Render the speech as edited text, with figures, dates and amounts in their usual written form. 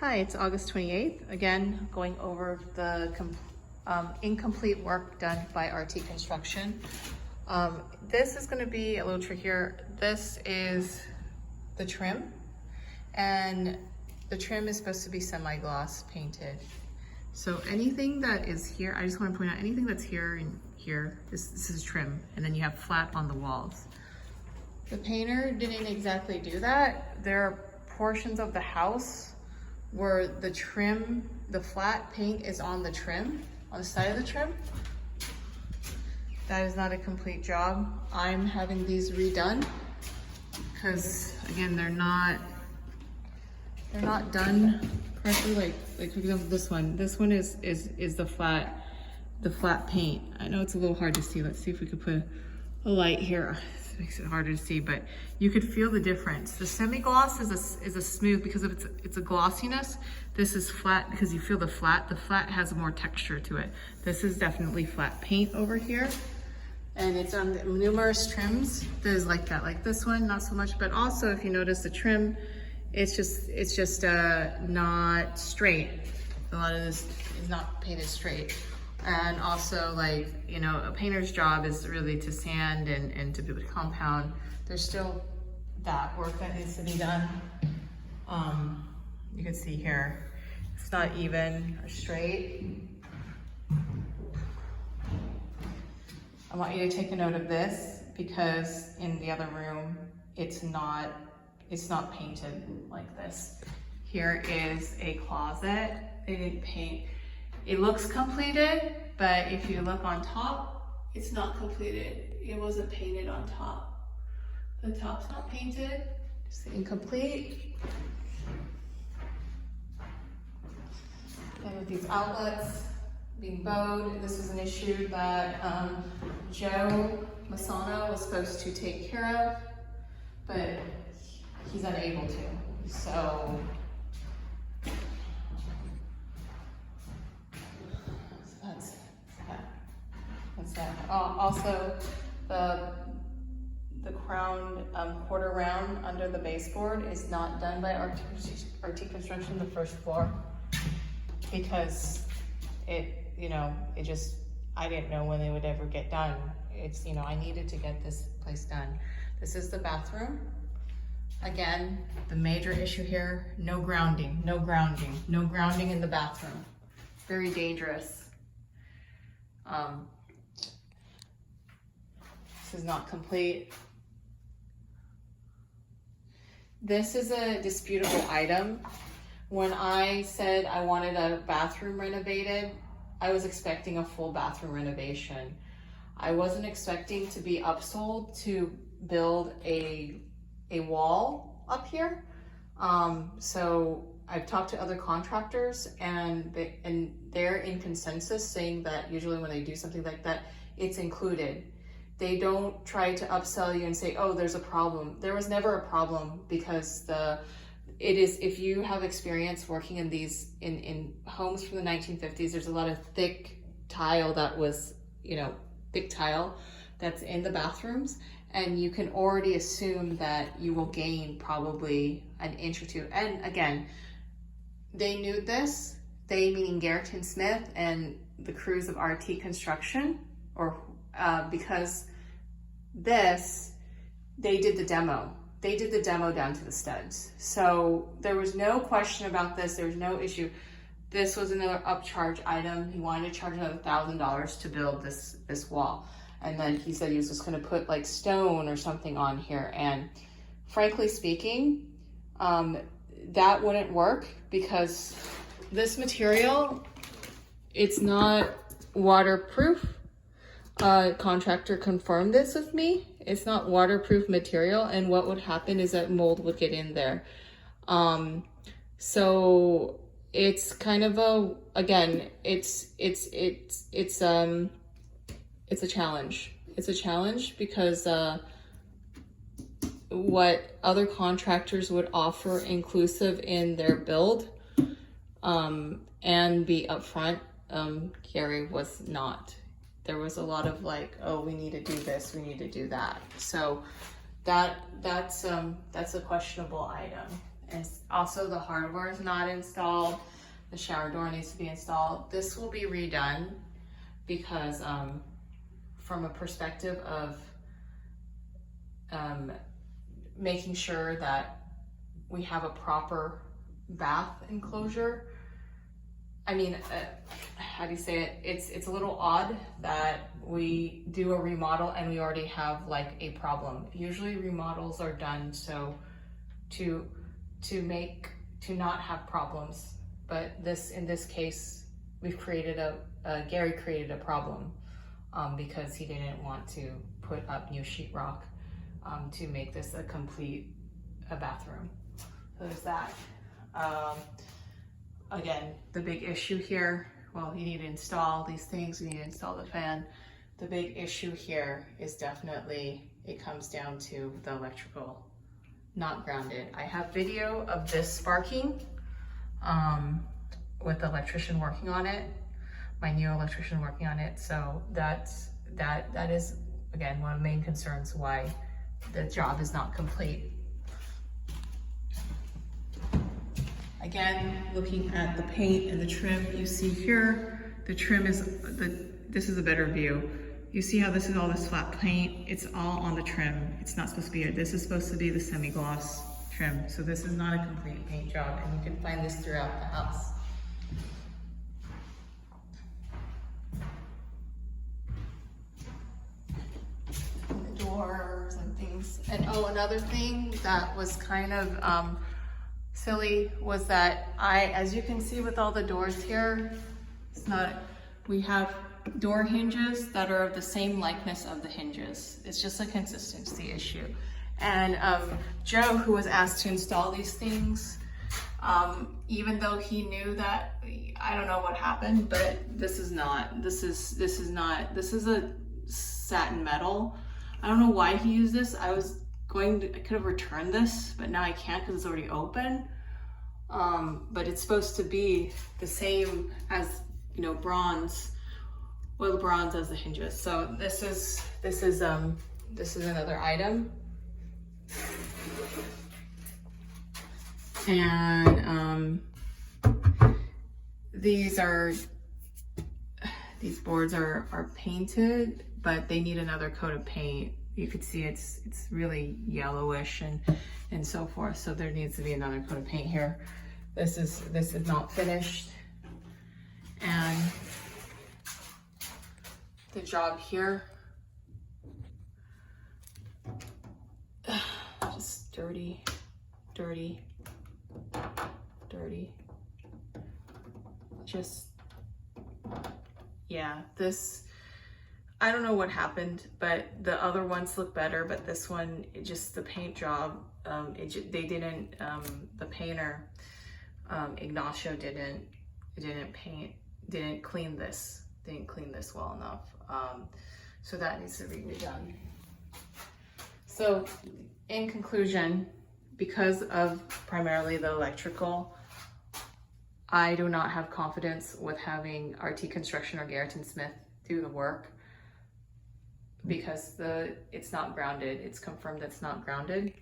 Hi, it's August 28th. Again, going over the incomplete work done by Artique Construction. This is going to be a little trickier. This is the trim, and the trim is supposed to be semi-gloss painted. So anything that is here, I just want to point out anything that's here and here, this is trim, and then you have flat on the walls. The painter didn't exactly do that. There are portions of the house where the trim, the flat paint is on the trim, on the side of the trim. That is not a complete job. I'm having these redone because again, they're not done correctly. Like for example, this one is the flat paint. I know it's a little hard to see. Let's see if we could put a light here. This makes it harder to see, but you could feel the difference. The semi-gloss is a smooth because of it's a glossiness. This is flat because you feel the flat. The flat has more texture to it. This is definitely flat paint over here. And it's on numerous trims. There's like that, like this one, not so much, but also if you notice the trim, it's just not straight. A lot of this is not painted straight. And also, like, you know, a painter's job is really to sand and to build a compound. There's still that work that needs to be done. You can see here, it's not even or straight. I want you to take a note of this because in the other room, it's not painted like this. Here is a closet. They didn't paint. It looks completed, but if you look on top, it's not completed. It wasn't painted on top. The top's not painted, it's incomplete. And with these outlets being bowed, this is an issue that Joe Masano was supposed to take care of, but he's unable to. So that's that. Also, the crown quarter round under the baseboard is not done by Artique Construction, the first floor, because I didn't know when they would ever get done. I needed to get this place done. This is the bathroom. Again, the major issue here, no grounding in the bathroom. Very dangerous. This is not complete. This is a disputable item. When I said I wanted a bathroom renovated, I was expecting a full bathroom renovation. I wasn't expecting to be upsold to build a wall up here. So I've talked to other contractors and they're in consensus saying that usually when they do something like that, it's included. They don't try to upsell you and say, oh, there's a problem. There was never a problem because if you have experience working in these, in homes from the 1950s, there's a lot of thick tile that's in the bathrooms. And you can already assume that you will gain probably an inch or two. And again, they knew this, they meaning Garrett Smith and the crews of Artique Construction, because they did the demo. They did the demo down to the studs. So there was no question about this. There was no issue. This was another upcharge item. He wanted to charge another $1,000 to build this wall. And then he said he was just gonna put like stone or something on here. And frankly speaking, that wouldn't work because this material, it's not waterproof. Contractor confirmed this with me. It's not waterproof material, and what would happen is that mold would get in there. So it's kind of it's a challenge. It's a challenge because what other contractors would offer inclusive in their build and be upfront, Gary was not. There was a lot of like, oh, we need to do this, we need to do that. So that's a questionable item. And also the hardware is not installed. The shower door needs to be installed. This will be redone because from a perspective of making sure that we have a proper bath enclosure. I mean, how do you say it? It's a little odd that we do a remodel and we already have like a problem. Usually remodels are done so to not have problems, but in this case, Gary created a problem because he didn't want to put up new sheetrock to make this a complete bathroom. So there's that. Again, the big issue here, well, you need to install these things, you need to install the fan. The big issue here is definitely, it comes down to the electrical not grounded. I have video of this sparking with the electrician working on it, my new electrician working on it. So that is, again, one of the main concerns why the job is not complete. Again, looking at the paint and the trim, you see here, the trim is, this is a better view. You see how this is all this flat paint? It's all on the trim. It's not supposed to be it. This is supposed to be the semi-gloss trim. So this is not a complete paint job, and you can find this throughout the house. And the doors and things. And oh, another thing that was kind of silly was that as you can see with all the doors here, we have door hinges that are of the same likeness of the hinges. It's just a consistency issue. And Joe, who was asked to install these things, even though he knew that, I don't know what happened, but this is a satin metal. I don't know why he used this. I could have returned this, but now I can't because it's already open. But it's supposed to be the same as, bronze, oil bronze as the hinges. So this is another item. And these boards are painted, but they need another coat of paint. You could see it's really yellowish and so forth. So there needs to be another coat of paint here. This is not finished. And the job here, just dirty. Just, yeah, this, I don't know what happened, but the other ones look better, but this one, the paint job, the painter, Ignacio didn't clean this well enough. So that needs to be redone. So in conclusion, because of primarily the electrical, I do not have confidence with having Artique Construction or Garrett & Smith do the work because it's not grounded. It's confirmed it's not grounded.